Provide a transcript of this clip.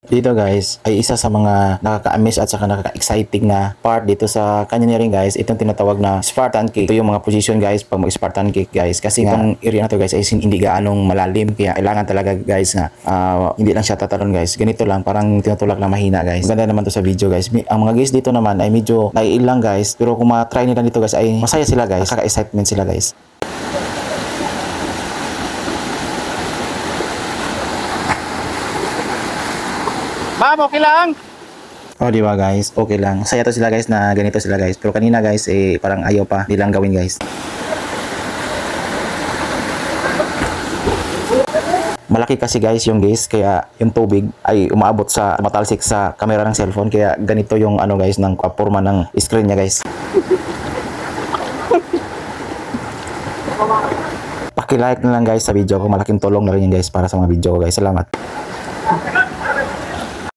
Dito guys ay isa sa mga nakaka-amaze at saka nakaka-exciting na part dito sa kanya rin guys, itong tinatawag na Spartan Cake. Ito yung mga position guys pag mag-Spartan Cake guys, kasi itong area na to guys ay hindi gaanong malalim, kaya kailangan talaga guys na hindi lang siya tatalon guys, ganito lang, parang tinutulak lang mahina guys. Maganda naman to sa video guys. Ang mga guys dito naman ay medyo naiilang guys, pero kung ma-try nila dito guys ay masaya sila guys, nakaka-excitement sila guys. Ma'am, okay lang? Oh, di ba guys? Okay lang. Saya to sila guys na ganito sila guys. Pero kanina guys eh parang ayaw pa nilang gawin guys. Malaki kasi guys yung gas, kaya yung tubig ay umaabot sa matalsik sa camera ng cellphone, kaya ganito yung ano guys ng forma ng screen niya guys. Paki-like na lang guys sa video ko, malaking tulong na rin yun guys para sa mga video ko guys. Salamat.